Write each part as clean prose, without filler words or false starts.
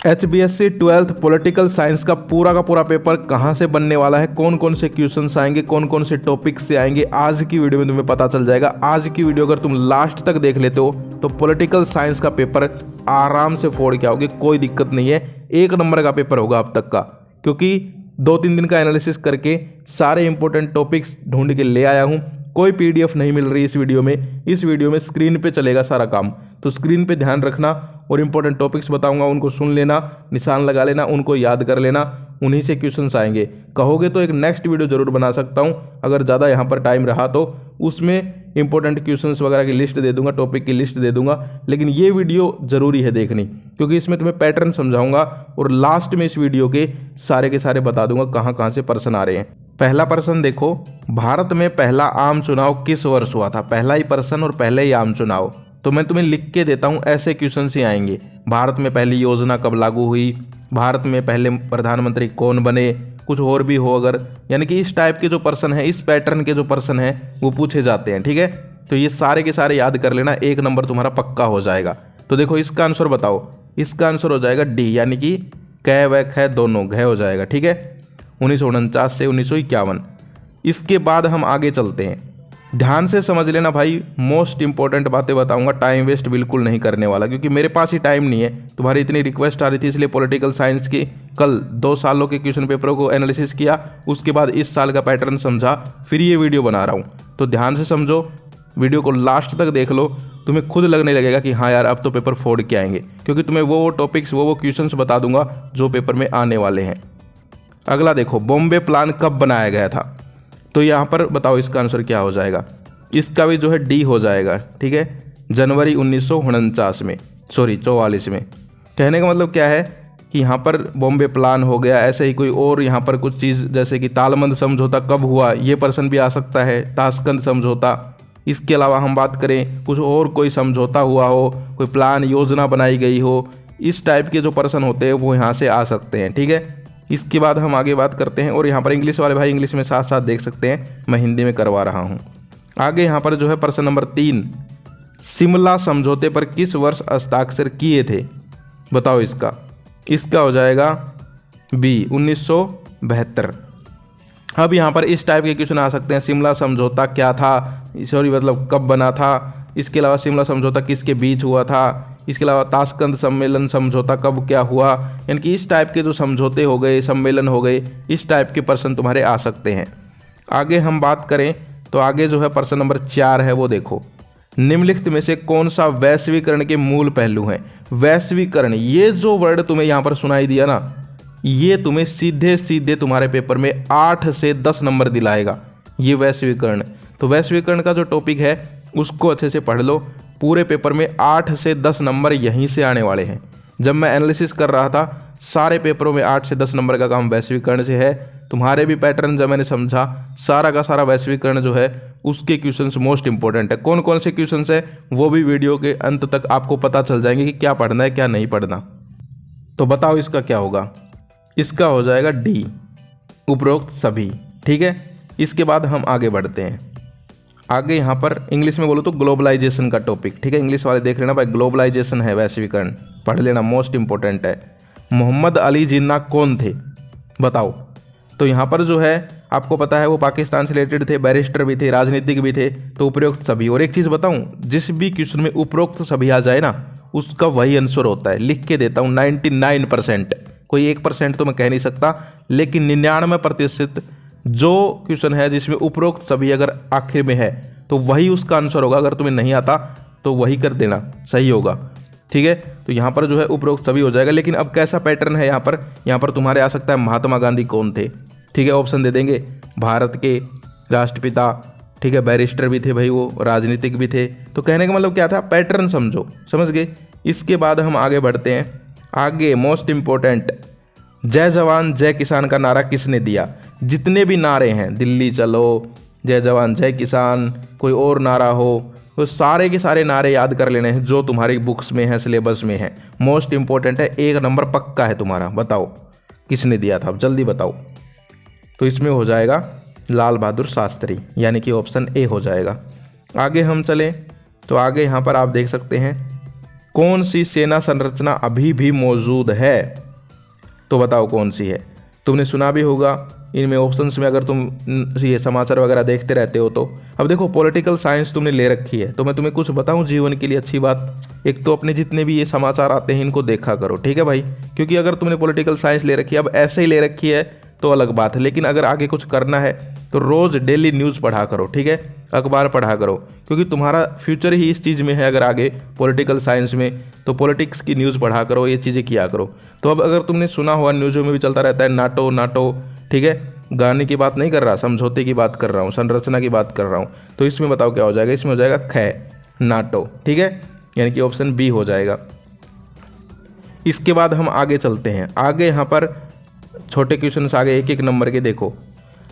HBSC 12th political science का पूरा paper कहाँ से बनने वाला है, कौन कौन से क्वेश्चंस आएंगे, कौन कौन से टॉपिक से आएंगे, आज की वीडियो में तुम्हें पता चल जाएगा। आज की वीडियो अगर तुम लास्ट तक देख लेते हो तो पॉलिटिकल साइंस का पेपर आराम से फोड़ के आओगे, कोई दिक्कत नहीं है। 1 नंबर का पेपर होगा अब तक का, क्योंकि 2-3 दिन का एनालिसिस करके सारे इंपॉर्टेंट टॉपिक्स ढूंढ के ले आया हूँ। कोई PDF नहीं मिल रही इस वीडियो में स्क्रीन पे चलेगा सारा काम, तो स्क्रीन पे ध्यान रखना और इंपॉर्टेंट टॉपिक्स बताऊंगा, उनको सुन लेना, निशान लगा लेना, उनको याद कर लेना, उन्हीं से क्वेश्चंस आएंगे। कहोगे तो एक नेक्स्ट वीडियो जरूर बना सकता हूं, अगर ज़्यादा यहाँ पर टाइम रहा तो उसमें इंपॉर्टेंट क्वेश्चंस वगैरह की लिस्ट दे दूंगा, टॉपिक की लिस्ट दे दूंगा। लेकिन ये वीडियो ज़रूरी है देखनी, क्योंकि इसमें तुम्हें पैटर्न समझाऊंगा और लास्ट में इस वीडियो के सारे बता दूंगा कहाँ कहाँ से प्रश्न आ रहे हैं। पहला प्रश्न देखो, भारत में पहला आम चुनाव किस वर्ष हुआ था? पहला ही प्रश्न और पहले ही आम चुनाव। तो मैं तुम्हें लिख के देता हूं, ऐसे क्वेश्चन ही आएंगे। भारत में पहली योजना कब लागू हुई, भारत में पहले प्रधानमंत्री कौन बने, कुछ और भी हो अगर, यानी कि इस टाइप के जो प्रश्न है, इस पैटर्न के जो प्रश्न हैं वो पूछे जाते हैं। ठीक है, तो ये सारे के सारे याद कर लेना, 1 नंबर तुम्हारा पक्का हो जाएगा। तो देखो इसका आंसर बताओ, इसका आंसर हो जाएगा डी, यानी कि कै व ख दोनों घ हो जाएगा। ठीक है, 1949 से 1951। इसके बाद हम आगे चलते हैं, ध्यान से समझ लेना भाई, मोस्ट इंपॉर्टेंट बातें बताऊंगा, टाइम वेस्ट बिल्कुल नहीं करने वाला, क्योंकि मेरे पास ही टाइम नहीं है। तुम्हारी इतनी रिक्वेस्ट आ रही थी, इसलिए पॉलिटिकल साइंस की कल 2 सालों के क्वेश्चन पेपरों को एनालिसिस किया, उसके बाद इस साल का पैटर्न समझा, फिर ये वीडियो बना रहा हूँ। तो ध्यान से समझो, वीडियो को लास्ट तक देख लो, तुम्हें खुद लगने लगेगा कि हाँ यार अब तो पेपर फोड़ के आएंगे, क्योंकि तुम्हें वो टॉपिक्स वो क्वेश्चन बता दूंगा जो पेपर में आने वाले हैं। अगला देखो, बॉम्बे प्लान कब बनाया गया था? तो यहाँ पर बताओ इसका आंसर क्या हो जाएगा? इसका भी जो है डी हो जाएगा। ठीक है, जनवरी 1949 में, सॉरी 44 में। कहने का मतलब क्या है कि यहाँ पर बॉम्बे प्लान हो गया, ऐसे ही कोई और यहाँ पर कुछ चीज़, जैसे कि तालबंद समझौता कब हुआ, ये प्रश्न भी आ सकता है, ताशकंद समझौता। इसके अलावा हम बात करें कुछ और कोई समझौता हुआ हो, कोई प्लान योजना बनाई गई हो, इस टाइप के जो प्रश्न होते हैं वो यहाँ से आ सकते हैं। ठीक है, इसके बाद हम आगे बात करते हैं, और यहाँ पर इंग्लिश वाले भाई इंग्लिश में साथ साथ देख सकते हैं, मैं हिंदी में करवा रहा हूँ। आगे यहाँ पर जो है प्रश्न नंबर 3, शिमला समझौते पर किस वर्ष हस्ताक्षर किए थे? बताओ इसका हो जाएगा बी, 1972। अब यहाँ पर इस टाइप के क्वेश्चन आ सकते हैं, शिमला समझौता क्या था, सॉरी मतलब कब बना था, इसके अलावा शिमला समझौता किसके बीच हुआ था, इसके अलावा ताशकंद सम्मेलन समझौता कब क्या हुआ, यानी कि इस टाइप के जो समझौते हो गए, सम्मेलन हो गए, इस टाइप के प्रश्न तुम्हारे आ सकते हैं। आगे हम बात करें तो आगे जो है प्रश्न नंबर 4 है, वो देखो, निम्नलिखित में से कौन सा वैश्वीकरण के मूल पहलू हैं? वैश्वीकरण, ये जो वर्ड तुम्हें यहाँ पर सुनाई दिया ना, ये तुम्हें सीधे तुम्हारे पेपर में 8 से 10 नंबर दिलाएगा, ये वैश्वीकरण। तो वैश्वीकरण का जो टॉपिक है उसको अच्छे से पढ़ लो, पूरे पेपर में 8 से 10 नंबर यहीं से आने वाले हैं। जब मैं एनालिसिस कर रहा था, सारे पेपरों में 8 से 10 नंबर का काम वैश्वीकरण से है। तुम्हारे भी पैटर्न जब मैंने समझा, सारा का सारा वैश्वीकरण जो है उसके क्वेश्चंस मोस्ट इंपॉर्टेंट है। कौन कौन से क्वेश्चंस है वो भी वीडियो के अंत तक आपको पता चल जाएंगे कि क्या पढ़ना है क्या नहीं पढ़ना। तो बताओ इसका क्या होगा? इसका हो जाएगा डी, उपरोक्त सभी। ठीक है, इसके बाद हम आगे बढ़ते हैं। आगे यहाँ पर इंग्लिश में बोलो तो ग्लोबलाइजेशन का टॉपिक। ठीक है, इंग्लिश वाले देख लेना भाई, ग्लोबलाइजेशन है, वैश्वीकरण पढ़ लेना, मोस्ट इंपॉर्टेंट है। मोहम्मद अली जिन्ना कौन थे? बताओ। तो यहाँ पर जो है आपको पता है वो पाकिस्तान से रिलेटेड थे, बैरिस्टर भी थे, राजनीतिक भी थे, तो उपरोक्त सभी। और एक चीज़ बताऊँ, जिस भी क्वेश्चन में उपरोक्त सभी आ जाए ना, उसका वही आंसर होता है। लिख के देता हूँ 99%, कोई 1% तो मैं कह नहीं सकता, लेकिन 99% जो क्वेश्चन है जिसमें उपरोक्त सभी अगर आखिर में है तो वही उसका आंसर होगा। अगर तुम्हें नहीं आता तो वही कर देना, सही होगा। ठीक है, तो यहाँ पर जो है उपरोक्त सभी हो जाएगा। लेकिन अब कैसा पैटर्न है यहाँ पर तुम्हारे आ सकता है महात्मा गांधी कौन थे? ठीक है, ऑप्शन दे देंगे, भारत के राष्ट्रपिता। ठीक है, बैरिस्टर भी थे भाई वो, राजनीतिक भी थे। तो कहने का मतलब क्या था, पैटर्न समझो, समझ गए। इसके बाद हम आगे बढ़ते हैं। आगे मोस्ट इंपॉर्टेंट, जय जवान जय किसान का नारा किसने दिया? जितने भी नारे हैं, दिल्ली चलो, जय जवान जय किसान, कोई और नारा हो, तो सारे के सारे नारे याद कर लेने हैं जो तुम्हारी बुक्स में है, सिलेबस में है। मोस्ट इंपॉर्टेंट है, 1 नंबर पक्का है तुम्हारा। बताओ किसने दिया था, जल्दी बताओ। तो इसमें हो जाएगा लाल बहादुर शास्त्री, यानी कि ऑप्शन ए हो जाएगा। आगे हम चलें तो आगे यहाँ पर आप देख सकते हैं कौन सी सेना संरचना अभी भी मौजूद है? तो बताओ कौन सी है। तुमने सुना भी होगा इनमें ऑप्शंस में, अगर तुम ये समाचार वगैरह देखते रहते हो तो। अब देखो पॉलिटिकल साइंस तुमने ले रखी है तो मैं तुम्हें कुछ बताऊं जीवन के लिए अच्छी बात। एक तो अपने जितने भी ये समाचार आते हैं इनको देखा करो, ठीक है भाई, क्योंकि अगर तुमने पॉलिटिकल साइंस ले रखी है, अब ऐसे ही ले रखी है तो अलग बात है, लेकिन अगर आगे कुछ करना है तो रोज़ डेली न्यूज़ पढ़ा करो, ठीक है, अखबार पढ़ा करो, क्योंकि तुम्हारा फ्यूचर ही इस चीज़ में है। अगर आगे पॉलिटिकल साइंस में तो पॉलिटिक्स की न्यूज़ पढ़ा करो, ये चीज़ें किया करो। तो अब अगर तुमने सुना हुआ न्यूज़ों में भी चलता रहता है नाटो नाटो, ठीक है, गाने की बात नहीं कर रहा, समझौते की बात कर रहा हूँ, संरचना की बात कर रहा हूँ। तो इसमें बताओ क्या हो जाएगा? इसमें हो जाएगा ख, नाटो, ठीक है, यानी कि ऑप्शन बी हो जाएगा। इसके बाद हम आगे चलते हैं। आगे यहाँ पर छोटे क्वेश्चन आगे एक एक नंबर के देखो।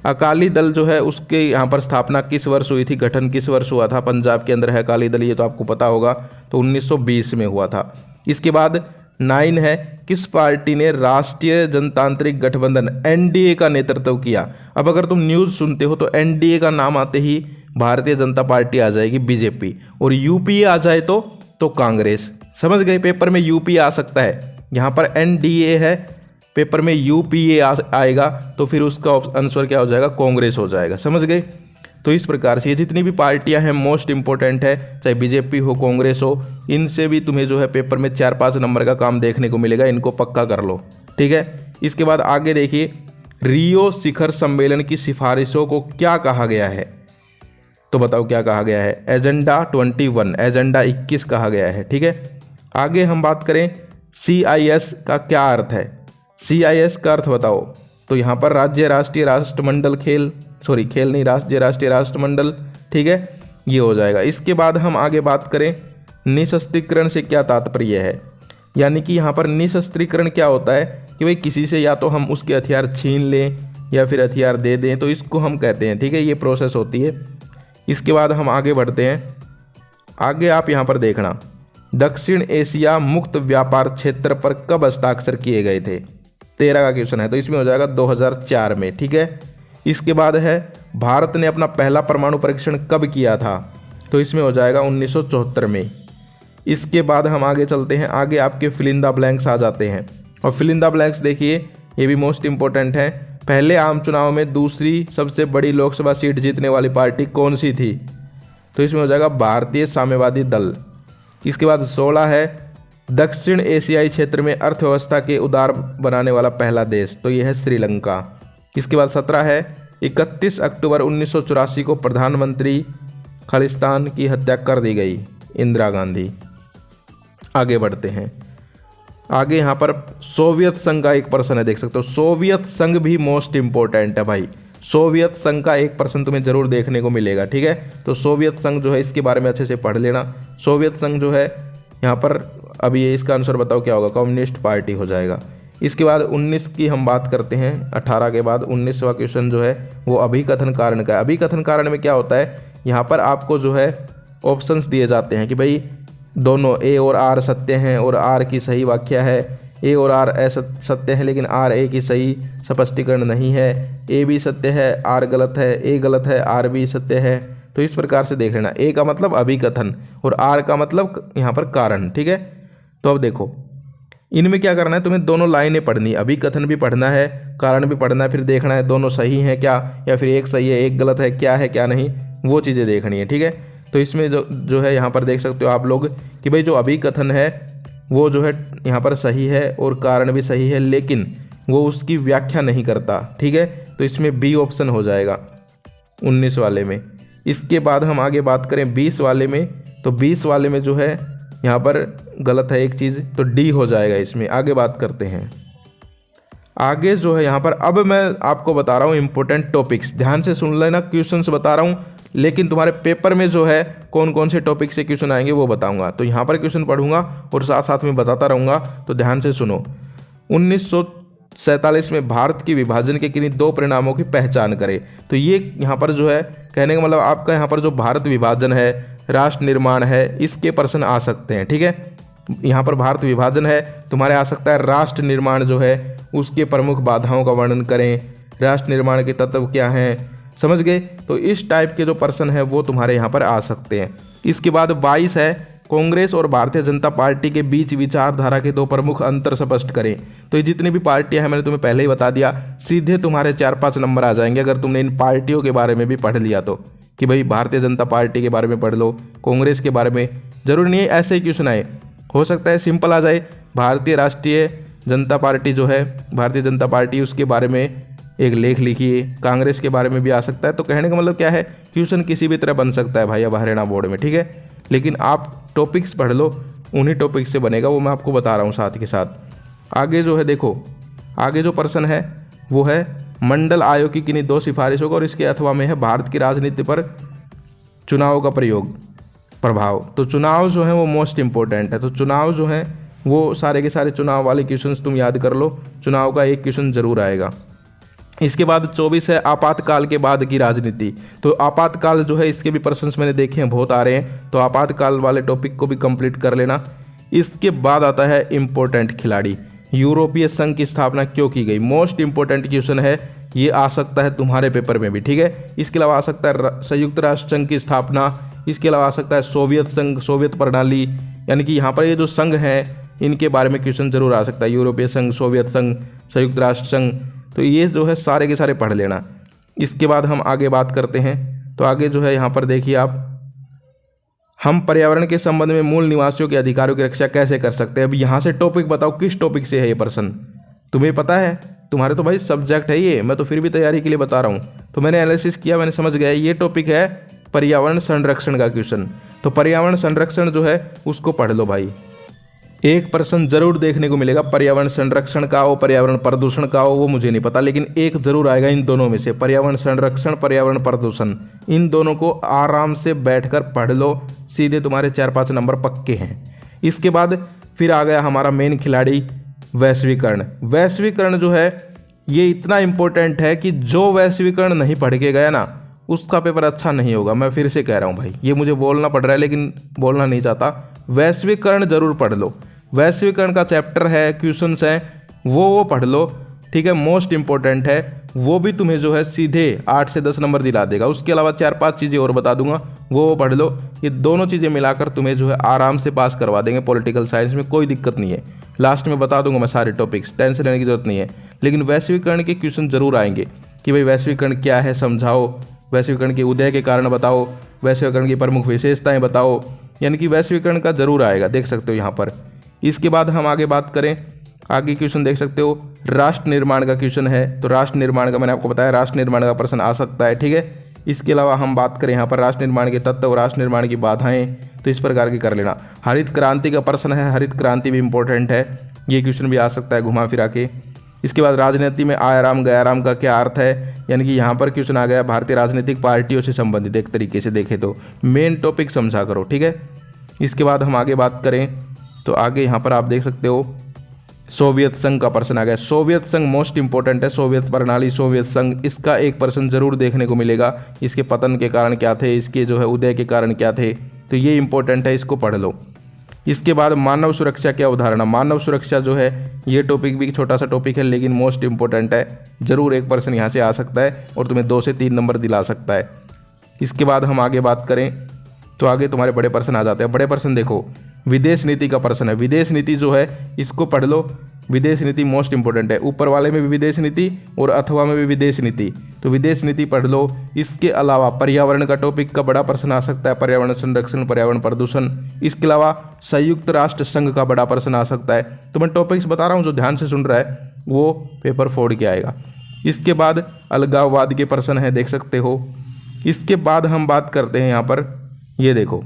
अकाली दल जो है उसके यहाँ पर स्थापना किस वर्ष हुई थी, गठन किस वर्ष हुआ था? पंजाब के अंदर है अकाली दल, ये तो आपको पता होगा, तो 1920 में हुआ था। इसके बाद 9 है, किस पार्टी ने राष्ट्रीय जनतांत्रिक गठबंधन एनडीए का नेतृत्व किया? अब अगर तुम न्यूज़ सुनते हो तो एनडीए का नाम आते ही भारतीय जनता पार्टी आ जाएगी, बीजेपी, और यूपीए आ जाए तो कांग्रेस। समझ गए? पेपर में यूपीए आ सकता है, यहाँ पर एनडीए है, पेपर में यूपीए आएगा तो फिर उसका आंसर क्या हो जाएगा? कांग्रेस हो जाएगा। समझ गए? तो इस प्रकार से ये जितनी भी पार्टियां हैं मोस्ट इंपॉर्टेंट है, चाहे बीजेपी हो कांग्रेस हो, इनसे भी तुम्हें जो है पेपर में 4-5 नंबर का काम देखने को मिलेगा, इनको पक्का कर लो, ठीक है। इसके बाद आगे देखिए, रियो शिखर सम्मेलन की सिफारिशों को क्या कहा गया है? तो बताओ क्या कहा गया है? एजेंडा 21, एजेंडा 21 कहा गया है, ठीक है। आगे हम बात करें CIS का क्या अर्थ है? CIS का अर्थ बताओ। तो यहाँ पर राज्य राष्ट्रीय राष्ट्रमंडल खेल नहीं, राज्य राष्ट्रीय राष्ट्रमंडल, ठीक है, ये हो जाएगा। इसके बाद हम आगे बात करें निशस्त्रीकरण से क्या तात्पर्य है? यानी कि यहाँ पर निशस्त्रीकरण क्या होता है कि भाई किसी से या तो हम उसके हथियार छीन लें या फिर हथियार दे दें, तो इसको हम कहते हैं, ठीक है, ये प्रोसेस होती है। इसके बाद हम आगे बढ़ते हैं। आगे आप यहाँ पर देखना, दक्षिण एशिया मुक्त व्यापार क्षेत्र पर कब हस्ताक्षर किए गए थे? 13 का क्वेश्चन है, तो इसमें हो जाएगा 2004 में, ठीक है। इसके बाद है भारत ने अपना पहला परमाणु परीक्षण कब किया था? तो इसमें हो जाएगा 1974 में। इसके बाद हम आगे चलते हैं। आगे आपके फिल इन द ब्लैंक्स आ जाते हैं, और फिल इन द ब्लैंक्स देखिए ये भी मोस्ट इंपॉर्टेंट है। पहले आम चुनाव में दूसरी सबसे बड़ी लोकसभा सीट जीतने वाली पार्टी कौन सी थी? तो इसमें हो जाएगा भारतीय साम्यवादी दल। इसके बाद 16 है, दक्षिण एशियाई क्षेत्र में अर्थव्यवस्था के उदार बनाने वाला पहला देश, तो यह है श्रीलंका। इसके बाद 17 है, 31 अक्टूबर 1984 को प्रधानमंत्री खालिस्तान की हत्या कर दी गई, इंदिरा गांधी। आगे बढ़ते हैं। आगे यहाँ पर सोवियत संघ का एक प्रश्न है, देख सकते हो, सोवियत संघ भी मोस्ट इंपॉर्टेंट है भाई। सोवियत संघ का एक प्रश्न तुम्हें जरूर देखने को मिलेगा, ठीक है। तो सोवियत संघ जो है इसके बारे में अच्छे से पढ़ लेना। सोवियत संघ जो है यहाँ पर अभी ये इसका आंसर बताओ क्या होगा? कम्युनिस्ट पार्टी हो जाएगा। इसके बाद 19 की हम बात करते हैं। 18 के बाद 19वां क्वेश्चन जो है वो अभिकथन कारण का है। अभिकथन कारण में क्या होता है? यहाँ पर आपको जो है ऑप्शंस दिए जाते हैं कि भाई दोनों ए और आर सत्य हैं और आर की सही व्याख्या है, ए और आर सत्य है लेकिन आर ए की सही स्पष्टीकरण नहीं है, ए भी सत्य है आर गलत है, ए गलत है आर भी सत्य है। तो इस प्रकार से देख लेना, ए का मतलब अभिकथन और आर का मतलब यहाँ पर कारण, ठीक है। तो अब देखो इनमें क्या करना है, तुम्हें दोनों लाइनें पढ़नी, अभिकथन भी पढ़ना है, कारण भी पढ़ना है, फिर देखना है दोनों सही हैं क्या या फिर एक सही है एक गलत है, क्या है क्या नहीं, वो चीज़ें देखनी है, ठीक है। तो इसमें जो है यहाँ पर देख सकते हो आप लोग कि भाई जो अभिकथन है वो जो है यहाँ पर सही है और कारण भी सही है, लेकिन वो उसकी व्याख्या नहीं करता, ठीक है। तो इसमें बी ऑप्शन हो जाएगा 19 वाले में। इसके बाद हम आगे बात करें 20 वाले में, तो 20 वाले में जो है यहाँ पर गलत है एक चीज़, तो डी हो जाएगा इसमें। आगे बात करते हैं। आगे जो है यहाँ पर अब मैं आपको बता रहा हूँ इंपॉर्टेंट टॉपिक्स, ध्यान से सुन लेना, क्वेश्चंस बता रहा हूँ, लेकिन तुम्हारे पेपर में जो है कौन कौन से टॉपिक से क्वेश्चन आएंगे वो बताऊंगा। तो यहाँ पर क्वेश्चन पढ़ूंगा और साथ साथ में बताता रहूँगा, तो ध्यान से सुनो। 1947 में भारत की विभाजन के किन्हीं 2 परिणामों की पहचान करें। तो ये यहाँ पर जो है कहने का मतलब आपका यहाँ पर जो भारत विभाजन है, राष्ट्र निर्माण है, इसके प्रश्न आ सकते हैं, ठीक है। यहाँ पर भारत विभाजन है, तुम्हारे आ सकता है राष्ट्र निर्माण जो है उसके प्रमुख बाधाओं का वर्णन करें, राष्ट्र निर्माण के तत्व क्या हैं, समझ गए। तो इस टाइप के जो प्रश्न है वो तुम्हारे यहाँ पर आ सकते हैं। इसके बाद 22 है, कांग्रेस और भारतीय जनता पार्टी के बीच विचारधारा के दो प्रमुख अंतर स्पष्ट करें। तो ये जितनी भी पार्टियां हैं मैंने तुम्हें पहले ही बता दिया, सीधे तुम्हारे 4-5 नंबर आ जाएंगे अगर तुमने इन पार्टियों के बारे में भी पढ़ लिया तो, कि भाई भारतीय जनता पार्टी के बारे में पढ़ लो, कांग्रेस के बारे में। जरूरी नहीं है ऐसे ही क्वेश्चन आए, हो सकता है सिंपल आ जाए, भारतीय राष्ट्रीय जनता पार्टी जो है, भारतीय जनता पार्टी, उसके बारे में एक लेख लिखिए, कांग्रेस के बारे में भी आ सकता है। तो कहने का मतलब क्या है, क्वेश्चन किसी भी तरह बन सकता है भाई अब हरियाणा बोर्ड में, ठीक है। लेकिन आप टॉपिक्स पढ़ लो, उन्हीं टॉपिक्स से बनेगा, वो मैं आपको बता रहा हूँ साथ के साथ। आगे जो है देखो, आगे जो प्रश्न है वो है मंडल आयोग की किन्हीं 2 सिफारिशों का और इसके अथवा में है भारत की राजनीति पर चुनाव का प्रभाव। तो चुनाव जो है वो मोस्ट इंपॉर्टेंट है। तो चुनाव जो है वो सारे के सारे चुनाव वाले क्वेश्चंस तुम याद कर लो, चुनाव का एक क्वेश्चन जरूर आएगा। इसके बाद 24 है आपातकाल के बाद की राजनीति। तो आपातकाल जो है इसके भी प्रश्न मैंने देखे हैं, बहुत आ रहे हैं, तो आपातकाल वाले टॉपिक को भी कंप्लीट कर लेना। इसके बाद आता है इम्पोर्टेंट खिलाड़ी, यूरोपीय संघ की स्थापना क्यों की गई। मोस्ट इंपॉर्टेंट क्वेश्चन है, ये आ सकता है तुम्हारे पेपर में भी, ठीक है। इसके अलावा आ सकता है संयुक्त राष्ट्र संघ की स्थापना, इसके अलावा आ सकता है सोवियत संघ, सोवियत प्रणाली, यानी कि यहाँ पर ये जो संघ हैं इनके बारे में क्वेश्चन जरूर आ सकता है, यूरोपीय संघ, सोवियत संघ, संयुक्त राष्ट्र संघ। तो ये जो है सारे के सारे पढ़ लेना। इसके बाद हम आगे बात करते हैं। तो आगे जो है यहाँ पर देखिए आप, हम पर्यावरण के संबंध में मूल निवासियों के अधिकारों की रक्षा कैसे कर सकते हैं। अब यहाँ से टॉपिक बताओ, किस टॉपिक से है ये प्रश्न, तुम्हें पता है, तुम्हारे तो भाई सब्जेक्ट है ये, मैं तो फिर भी तैयारी के लिए बता रहा हूँ। तो मैंने एनालिसिस किया, मैंने समझ गया ये टॉपिक है पर्यावरण संरक्षण का क्वेश्चन। तो पर्यावरण संरक्षण जो है उसको पढ़ लो भाई, एक प्रश्न जरूर देखने को मिलेगा, पर्यावरण संरक्षण का हो, पर्यावरण प्रदूषण का हो, वो मुझे नहीं पता, लेकिन एक जरूर आएगा इन दोनों में से, पर्यावरण संरक्षण, पर्यावरण प्रदूषण। इन दोनों को आराम से बैठकर पढ़ लो, सीधे तुम्हारे 4-5 नंबर पक्के हैं। इसके बाद फिर आ गया हमारा मेन खिलाड़ी, वैश्वीकरण। वैश्वीकरण जो है ये इतना इंपॉर्टेंट है कि जो वैश्वीकरण नहीं पढ़ के गया ना उसका पेपर अच्छा नहीं होगा। मैं फिर से कह रहा हूँ भाई, ये मुझे बोलना पड़ रहा है लेकिन बोलना नहीं चाहता, वैश्वीकरण जरूर पढ़ लो। वैश्वीकरण का चैप्टर है, क्वेश्चंस हैं, वो पढ़ लो, ठीक है, मोस्ट इंपॉर्टेंट है। वो भी तुम्हें जो है सीधे 8 से 10 नंबर दिला देगा। उसके अलावा 4-5 चीज़ें और बता दूंगा, वो पढ़ लो। ये दोनों चीज़ें मिलाकर तुम्हें जो है आराम से पास करवा देंगे पॉलिटिकल साइंस में, कोई दिक्कत नहीं है। लास्ट में बता दूंगा मैं सारे टॉपिक्स, टेंशन लेने की जरूरत नहीं है। लेकिन वैश्वीकरण के क्वेश्चन जरूर आएंगे कि भाई वैश्वीकरण क्या है समझाओ, वैश्वीकरण के उदय के कारण बताओ, वैश्वीकरण की प्रमुख विशेषताएं बताओ, यानी कि वैश्वीकरण का जरूर आएगा, देख सकते हो यहाँ पर। इसके बाद हम आगे बात करें, आगे क्वेश्चन देख सकते हो, राष्ट्र निर्माण का क्वेश्चन है। तो राष्ट्र निर्माण का मैंने आपको बताया, राष्ट्र निर्माण का प्रश्न आ सकता है, ठीक है। इसके अलावा हम बात करें यहाँ पर राष्ट्र निर्माण के तत्व और राष्ट्र निर्माण की बाधाएं, तो इस प्रकार की कर लेना। हरित क्रांति का प्रश्न है, हरित क्रांति भी इंपॉर्टेंट है, ये क्वेश्चन भी आ सकता है घुमा फिरा के। इसके बाद राजनीति में आयाराम गयाराम का क्या अर्थ है, यानी कि यहाँ पर क्वेश्चन आ गया भारतीय राजनीतिक पार्टियों से संबंधित, एक तरीके से देखें तो मेन टॉपिक समझा करो, ठीक है। इसके बाद हम आगे बात करें तो आगे यहाँ पर आप देख सकते हो सोवियत संघ का प्रश्न आ गया। सोवियत संघ मोस्ट इंपॉर्टेंट है, सोवियत प्रणाली, सोवियत संघ, इसका एक प्रश्न जरूर देखने को मिलेगा। इसके पतन के कारण क्या थे, इसके जो है उदय के कारण क्या थे, तो ये इंपॉर्टेंट है, इसको पढ़ लो। इसके बाद मानव सुरक्षा की अवधारणा, मानव सुरक्षा जो है ये टॉपिक भी छोटा सा टॉपिक है लेकिन मोस्ट इंपॉर्टेंट है, जरूर एक प्रश्न यहाँ से आ सकता है और तुम्हें 2 से 3 नंबर दिला सकता है। इसके बाद हम आगे बात करें तो आगे तुम्हारे बड़े प्रश्न आ जाते हैं। बड़े प्रश्न देखो, विदेश नीति का प्रश्न है, विदेश नीति जो है इसको पढ़ लो, विदेश नीति मोस्ट इंपॉर्टेंट है। ऊपर वाले में भी विदेश नीति और अथवा में भी विदेश नीति, तो विदेश नीति पढ़ लो। इसके अलावा पर्यावरण का टॉपिक का बड़ा प्रश्न आ सकता है, पर्यावरण संरक्षण, पर्यावरण प्रदूषण। इसके अलावा संयुक्त राष्ट्र संघ का बड़ा प्रश्न आ सकता है। तो मैं टॉपिक्स बता रहा हूँ, जो ध्यान से सुन रहा है वो पेपर फोड़ के आएगा। इसके बाद अलगाववाद के प्रश्न है, देख सकते हो। इसके बाद हम बात करते हैं यहाँ पर, ये देखो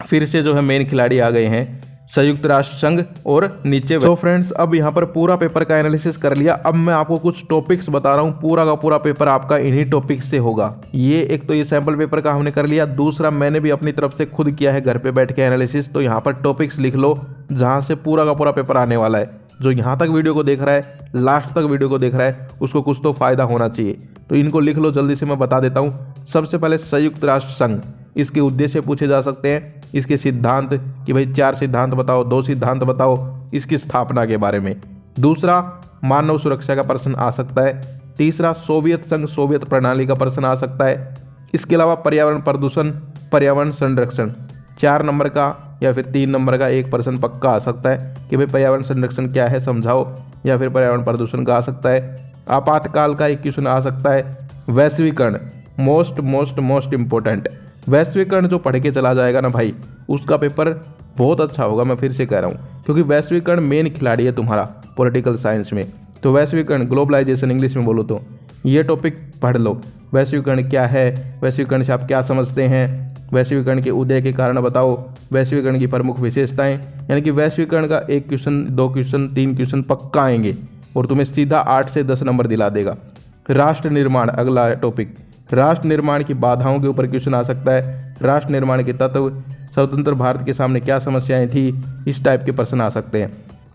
फिर से जो है मेन खिलाड़ी आ गए हैं, संयुक्त राष्ट्र संघ और नीचे। तो फ्रेंड्स अब यहाँ पर पूरा पेपर का एनालिसिस कर लिया। अब मैं आपको कुछ टॉपिक्स बता रहा हूँ, पूरा का पूरा पेपर आपका इन्हीं टॉपिक्स से होगा। ये एक तो ये सैंपल पेपर का हमने कर लिया, दूसरा मैंने भी अपनी तरफ से खुद किया है घर पे बैठ के एनालिसिस। तो यहाँ पर टॉपिक्स लिख लो जहाँ से पूरा का पूरा पेपर आने वाला है। जो यहाँ तक वीडियो को देख रहा है, लास्ट तक वीडियो को देख रहा है, उसको कुछ तो फायदा होना चाहिए। तो इनको लिख लो, जल्दी से मैं बता देता हूँ। सबसे पहले संयुक्त राष्ट्र संघ, इसके उद्देश्य पूछे जा सकते हैं, इसके सिद्धांत कि भाई 4 सिद्धांत बताओ, 2 सिद्धांत बताओ इसकी स्थापना के बारे में। दूसरा मानव सुरक्षा का प्रश्न आ सकता है। तीसरा सोवियत संघ, सोवियत प्रणाली का प्रश्न आ सकता है। इसके अलावा पर्यावरण प्रदूषण, पर्यावरण संरक्षण, 4 नंबर का या फिर 3 नंबर का एक प्रश्न पक्का आ सकता है कि भाई पर्यावरण संरक्षण क्या है समझाओ, या फिर पर्यावरण प्रदूषण का आ सकता है। आपातकाल का एक क्वेश्चन आ सकता है। वैश्वीकरण मोस्ट मोस्ट मोस्ट इंपॉर्टेंट, वैश्वीकरण जो पढ़ के चला जाएगा ना भाई उसका पेपर बहुत अच्छा होगा, मैं फिर से कह रहा हूँ, क्योंकि वैश्वीकरण मेन खिलाड़ी है तुम्हारा पॉलिटिकल साइंस में। तो वैश्वीकरण ग्लोबलाइजेशन इंग्लिश में बोलो तो ये टॉपिक पढ़ लो। वैश्वीकरण क्या है, वैश्वीकरण से आप क्या समझते हैं, वैश्वीकरण के उदय के कारण बताओ, वैश्वीकरण की प्रमुख विशेषताएं, यानी कि वैश्वीकरण का एक क्वेश्चन, 2 क्वेश्चन, 3 क्वेश्चन पक्का आएंगे और तुम्हें सीधा 8 से 10 नंबर दिला देगा। राष्ट्र निर्माण अगला टॉपिक, राष्ट्र निर्माण की बाधाओं के ऊपर क्वेश्चन आ सकता है। राष्ट्र निर्माण के तत्व, स्वतंत्र भारत के सामने क्या समस्याएं थी, इस टाइप के प्रश्न आ सकते हैं।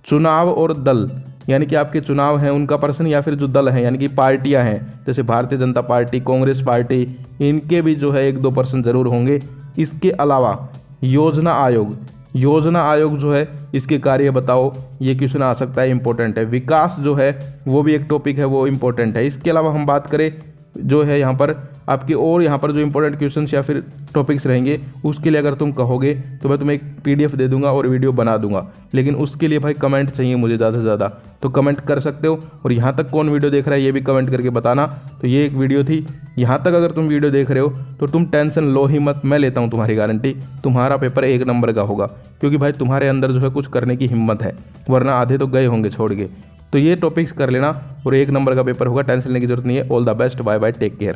चुनाव और दल, यानी कि आपके चुनाव हैं उनका प्रश्न, या फिर जो दल हैं यानी कि पार्टियां हैं जैसे भारतीय जनता पार्टी, कांग्रेस पार्टी, इनके भी जो है 1-2 प्रश्न जरूर होंगे। इसके अलावा योजना आयोग, योजना आयोग जो है इसके कार्य बताओ, ये क्वेश्चन आ सकता है, इंपॉर्टेंट है। विकास जो है वो भी एक टॉपिक है, वो इंपॉर्टेंट है। इसके अलावा हम बात करें जो है यहाँ पर आपके और यहाँ पर जो इंपॉर्टेंट क्वेश्चंस या फिर टॉपिक्स रहेंगे उसके लिए अगर तुम कहोगे तो मैं तुम्हें एक PDF दे दूंगा और वीडियो बना दूंगा, लेकिन उसके लिए भाई कमेंट चाहिए मुझे ज़्यादा से ज़्यादा, तो कमेंट कर सकते हो। और यहाँ तक कौन वीडियो देख रहा है ये भी कमेंट करके बताना। तो ये एक वीडियो थी, यहाँ तक अगर तुम वीडियो देख रहे हो तो तुम टेंशन लो ही मत, मैं लेता हूँ तुम्हारी गारंटी, तुम्हारा पेपर 1 नंबर का होगा, क्योंकि भाई तुम्हारे अंदर जो है कुछ करने की हिम्मत है, वरना आधे तो गए होंगे छोड़ के। तो ये टॉपिक्स कर लेना और 1 नंबर का पेपर होगा, टेंशन लेने की जरूरत नहीं है। All the best, bye bye, take care.